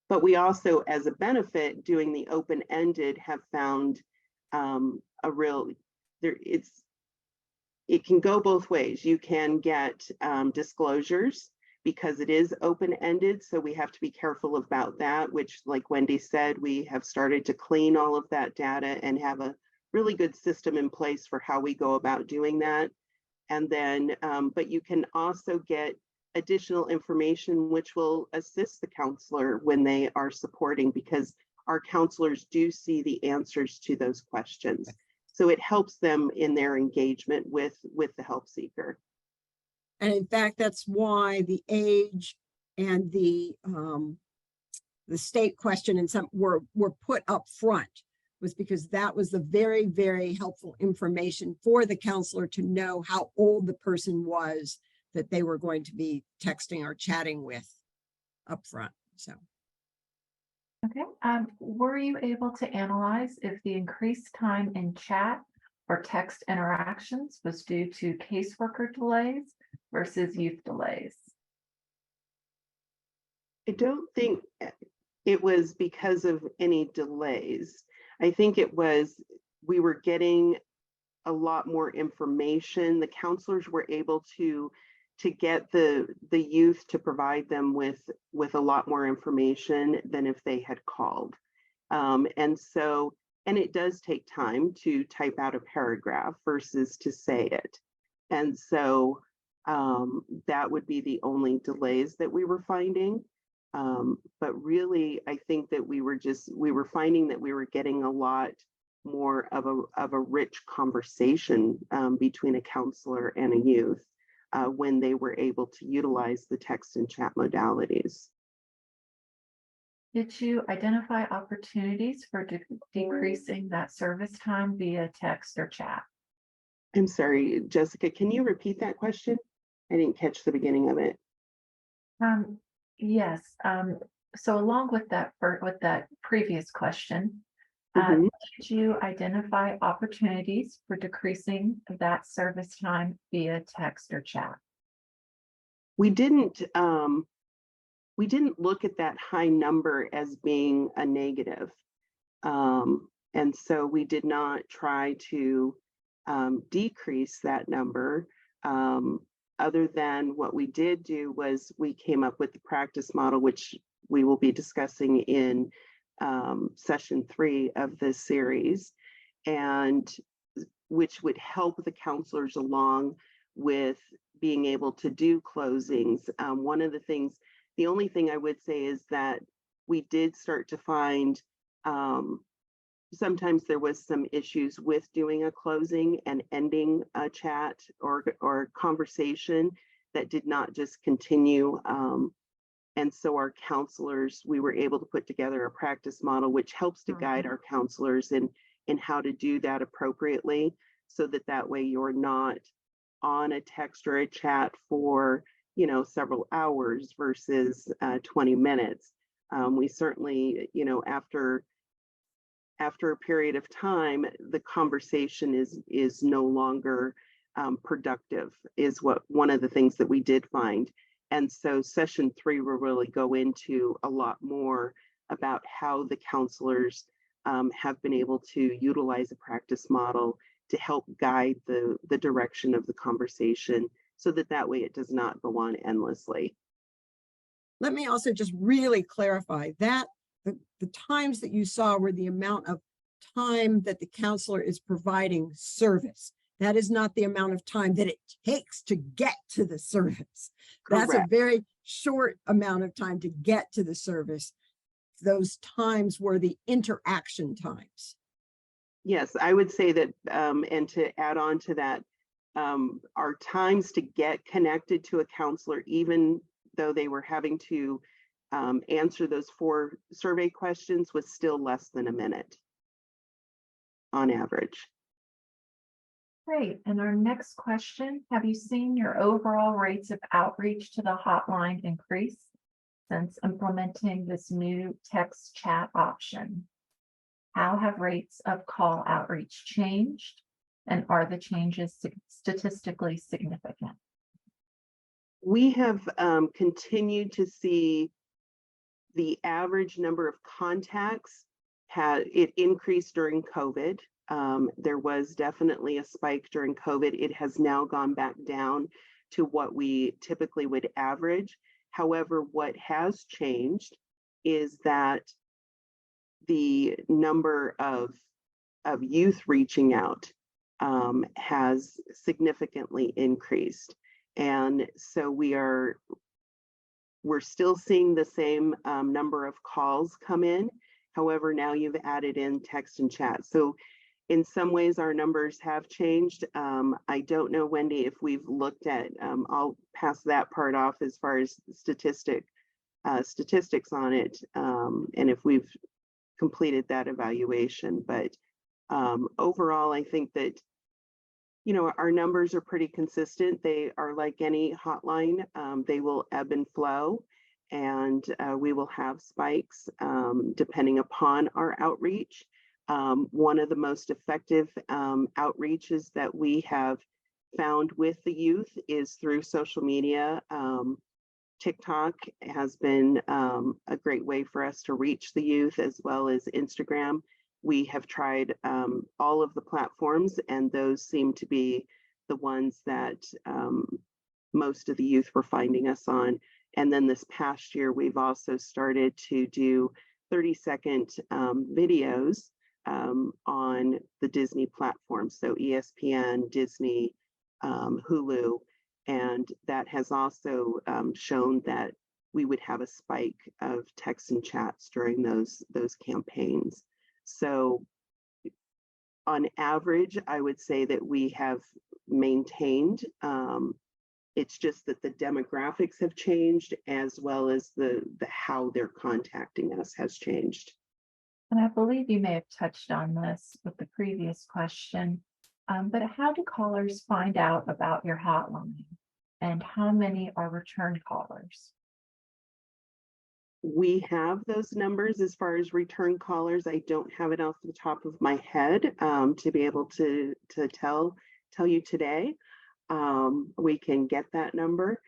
But we also, as a benefit, doing the open-ended, have found it can go both ways. You can get disclosures because it is open-ended, so we have to be careful about that, which, like Wendy said, we have started to clean all of that data and have a really good system in place for how we go about doing that. And then, but you can also get additional information which will assist the counselor when they are supporting, because our counselors do see the answers to those questions. So it helps them in their engagement with the help seeker. And in fact, that's why the age and the state question and some were put up front, was because that was the very, very helpful information for the counselor to know how old the person was that they were going to be texting or chatting with up front. So. Okay. Were you able to analyze if the increased time in chat or text interactions was due to caseworker delays versus youth delays? I don't think it was because of any delays. I think it was, we were getting a lot more information. The counselors were able to get the youth to provide them with a lot more information than if they had called. And it does take time to type out a paragraph versus to say it. And so that would be the only delays that we were finding. But really, I think that we were finding that we were getting a lot more of a rich conversation between a counselor and a youth when they were able to utilize the text and chat modalities. Did you identify opportunities for decreasing that service time via text or chat? I'm sorry, Jessica, can you repeat that question? I didn't catch the beginning of it. Yes. So along with that previous question, Mhm. did you identify opportunities for decreasing that service time via text or chat? We didn't look at that high number as being a negative. And so we did not try to decrease that number. Other than what we did do was we came up with the practice model, which we will be discussing in session 3 of this series, and which would help the counselors along with being able to do closings. One of the things, the only thing I would say is that we did start to find sometimes there was some issues with doing a closing and ending a chat or conversation that did not just continue. And so our counselors, we were able to put together a practice model which helps to guide our counselors in how to do that appropriately. so that that way you're not on a text or a chat for, several hours versus 20 minutes. We certainly, after a period of time, the conversation is no longer productive, is what one of the things that we did find. And so session 3 will really go into a lot more about how the counselors have been able to utilize a practice model to help guide the direction of the conversation, so that way it does not go on endlessly. Let me also just really clarify that the times that you saw were the amount of time that the counselor is providing service. That is not the amount of time that it takes to get to the service. That's a Correct. very short amount of time to get to the service. Those times were the interaction times. Yes, I would say that, and to add on to that, our times to get connected to a counselor, even though they were having to answer those 4 survey questions, was still less than a minute on average. Great. And our next question, have you seen your overall rates of outreach to the hotline increase since implementing this new text chat option? How have rates of call outreach changed? And are the changes statistically significant? We have continued to see the average number of contacts it increased during COVID. There was definitely a spike during COVID. It has now gone back down to what we typically would average. However, what has changed is that the number of youth reaching out has significantly increased. And so we're still seeing the same number of calls come in. However, now you've added in text and chat. So in some ways, our numbers have changed. I don't know, Wendy, if we've looked at, I'll pass that part off as far as statistics on it, and if we've completed that evaluation. But overall, I think that, our numbers are pretty consistent. They are like any hotline. They will ebb and flow, and we will have spikes depending upon our outreach. One of the most effective outreaches that we have found with the youth is through social media. TikTok has been a great way for us to reach the youth, as well as Instagram. We have tried all of the platforms, and those seem to be the ones that most of the youth were finding us on. And then this past year, we've also started to do 30-second videos on the Disney platform, so ESPN, Disney, Hulu, and that has also shown that we would have a spike of texts and chats during those campaigns. So on average, I would say that we have maintained. It's just that the demographics have changed, as well as the how they're contacting us has changed. And I believe you may have touched on this with the previous question, but how do callers find out about your hotline, and how many are return callers? We have those numbers as far as return callers. I don't have it off the top of my head to be able to tell you today. We can get that number.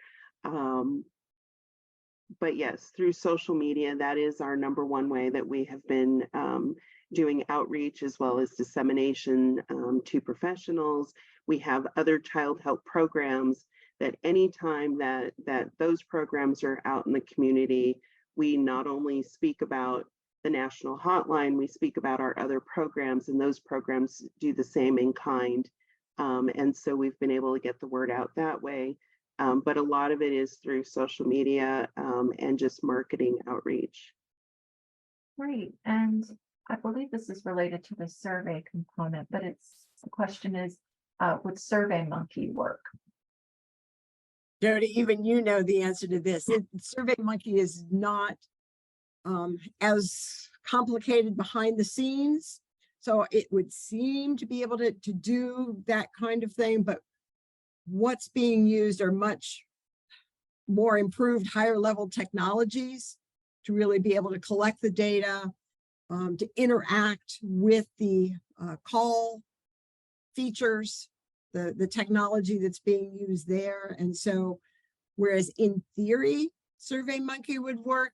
But yes, through social media, that is our number one way that we have been doing outreach, as well as dissemination to professionals. We have other Childhelp programs that anytime that those programs are out in the community, we not only speak about the national hotline, we speak about our other programs, and those programs do the same in kind. And so we've been able to get the word out that way. But a lot of it is through social media and just marketing outreach. Great. And I believe this is related to the survey component, but the question is, would SurveyMonkey work? Jody, even you know the answer to this. SurveyMonkey is not as complicated behind the scenes. So it would seem to be able to do that kind of thing, but what's being used are much more improved, higher level technologies to really be able to collect the data, to interact with the call features, the technology that's being used there. And so, whereas in theory, SurveyMonkey would work,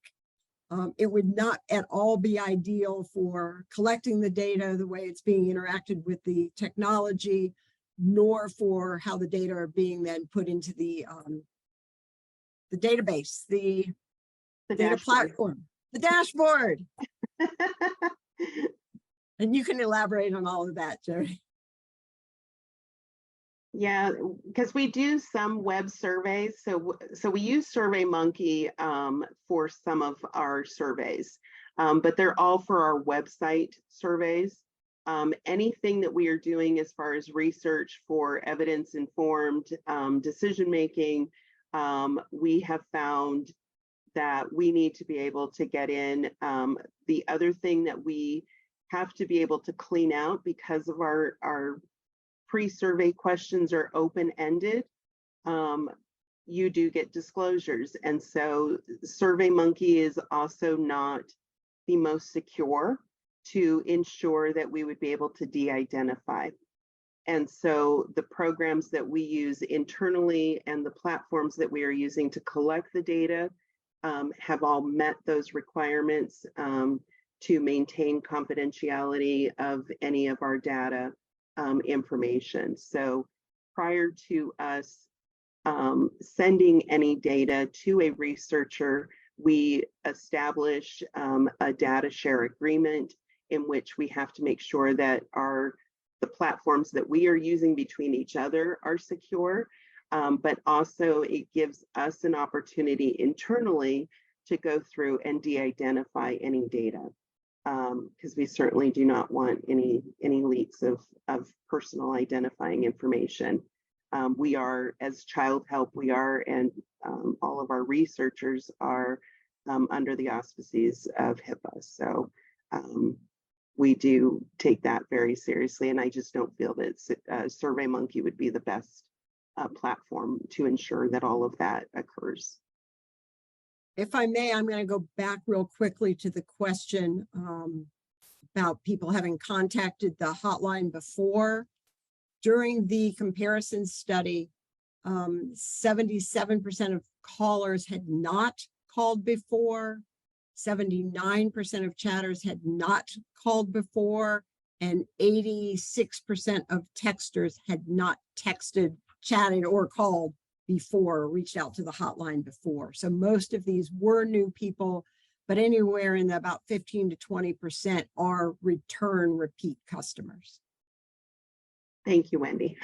it would not at all be ideal for collecting the data the way it's being interacted with the technology, nor for how the data are being then put into the database, the data dashboard. platform, the dashboard. And you can elaborate on all of that, Jody. Yeah, because we do some web surveys. So we use SurveyMonkey for some of our surveys, but they're all for our website surveys. Anything that we are doing as far as research for evidence-informed decision-making, we have found that we need to be able to get in. The other thing that we have to be able to clean out, because of our pre-survey questions are open-ended, you do get disclosures. And so SurveyMonkey is also not the most secure to ensure that we would be able to de-identify. And so the programs that we use internally and the platforms that we are using to collect the data have all met those requirements to maintain confidentiality of any of our data information. So prior to us sending any data to a researcher, we establish a data share agreement in which we have to make sure that the platforms that we are using between each other are secure, but also it gives us an opportunity internally to go through and de-identify any data, because we certainly do not want any leaks of personal identifying information. We are, as Childhelp, we are, and all of our researchers are under the auspices of HIPAA. So we do take that very seriously, and I just don't feel that SurveyMonkey would be the best platform to ensure that all of that occurs. If I may, I'm going to go back real quickly to the question about people having contacted the hotline before. During the comparison study, 77% of callers had not called before, 79% of chatters had not called before, and 86% of texters had not texted, chatted, or called before, or reached out to the hotline before. So most of these were new people, but anywhere in the about 15 to 20% are repeat customers. Thank you, Wendy.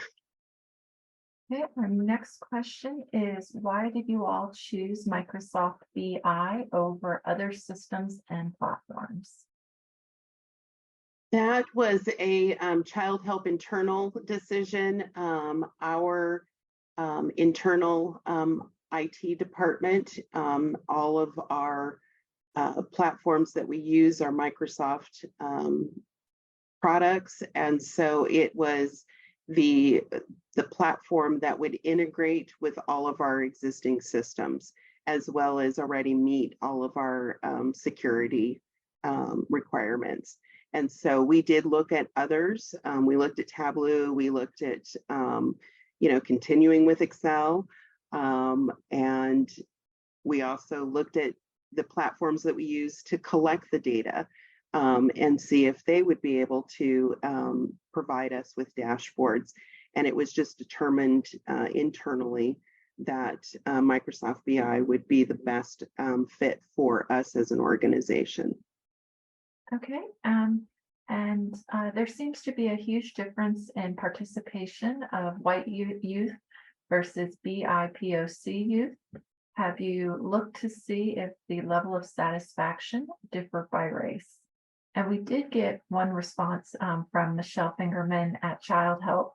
Okay, our next question is, why did you all choose Microsoft BI over other systems and platforms? That was a Childhelp internal decision. Our internal IT department, all of our platforms that we use are Microsoft products, and so it was the platform that would integrate with all of our existing systems, as well as already meet all of our security requirements. And so we did look at others. We looked at Tableau. We looked at continuing with Excel, and we also looked at the platforms that we use to collect the data and see if they would be able to provide us with dashboards. And it was just determined internally that Microsoft BI would be the best fit for us as an organization. Okay, and there seems to be a huge difference in participation of white youth versus BIPOC youth. Have you looked to see if the level of satisfaction differ by race? And we did get one response from Michelle Fingerman at Childhelp,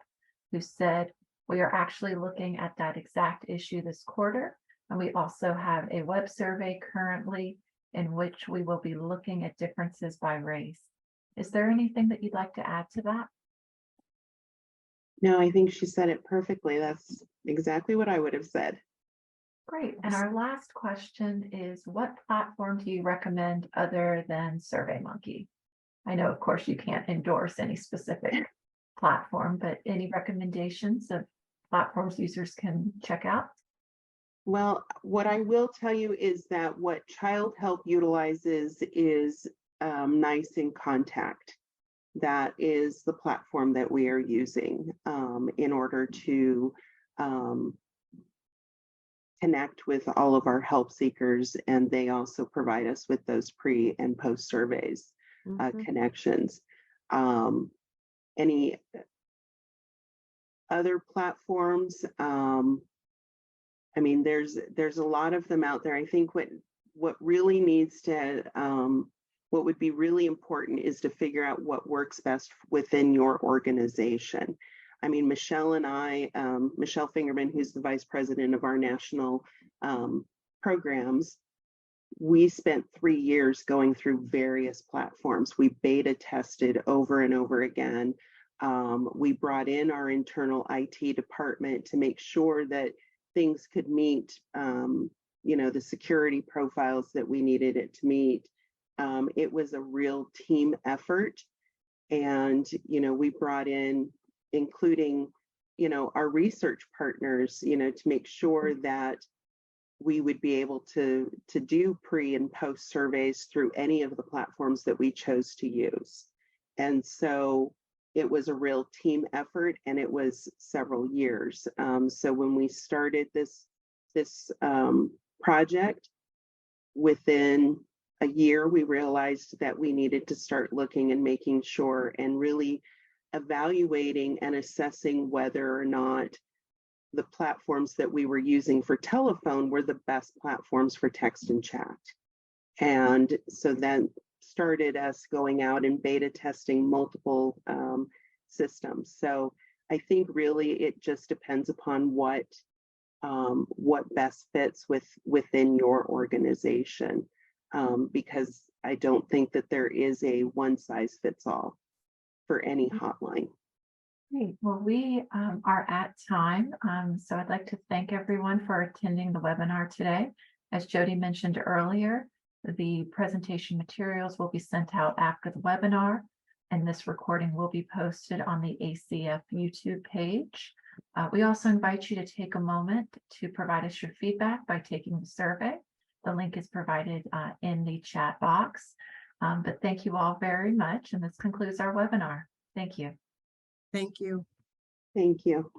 who said, we are actually looking at that exact issue this quarter. And we also have a web survey currently in which we will be looking at differences by race. Is there anything that you'd like to add to that? No, I think she said it perfectly. That's exactly what I would have said. Great. And our last question is, what platform do you recommend other than SurveyMonkey? I know, of course, you can't endorse any specific platform, but any recommendations of platforms users can check out? Well, what I will tell you is that what Childhelp utilizes is Nice in Contact. That is the platform that we are using in order to connect with all of our help seekers, and they also provide us with those pre and post surveys connections. Any other platforms? I mean, there's a lot of them out there. I think what really needs to what would be really important is to figure out what works best within your organization. I mean, Michelle and I, Michelle Fingerman, who's the vice president of our national programs, we spent 3 years going through various platforms. We beta tested over and over again. We brought in our internal IT department to make sure that things could meet, the security profiles that we needed it to meet. It was a real team effort. And, we brought in, including, our research partners, to make sure that we would be able to do pre and post surveys through any of the platforms that we chose to use. And so it was a real team effort, and it was several years. So when we started this project, within a year, we realized that we needed to start looking and making sure and really evaluating and assessing whether or not the platforms that we were using for telephone were the best platforms for text and chat. And so then started us going out and beta testing multiple systems. So I think really it just depends upon what best fits within your organization, because I don't think that there is a one size fits all for any hotline. Great. Well, we are at time. So I'd like to thank everyone for attending the webinar today. As Jody mentioned earlier, the presentation materials will be sent out after the webinar, and this recording will be posted on the ACF YouTube page. We also invite you to take a moment to provide us your feedback by taking the survey. The link is provided in the chat box. But thank you all very much, and this concludes our webinar. Thank you. Thank you. Thank you.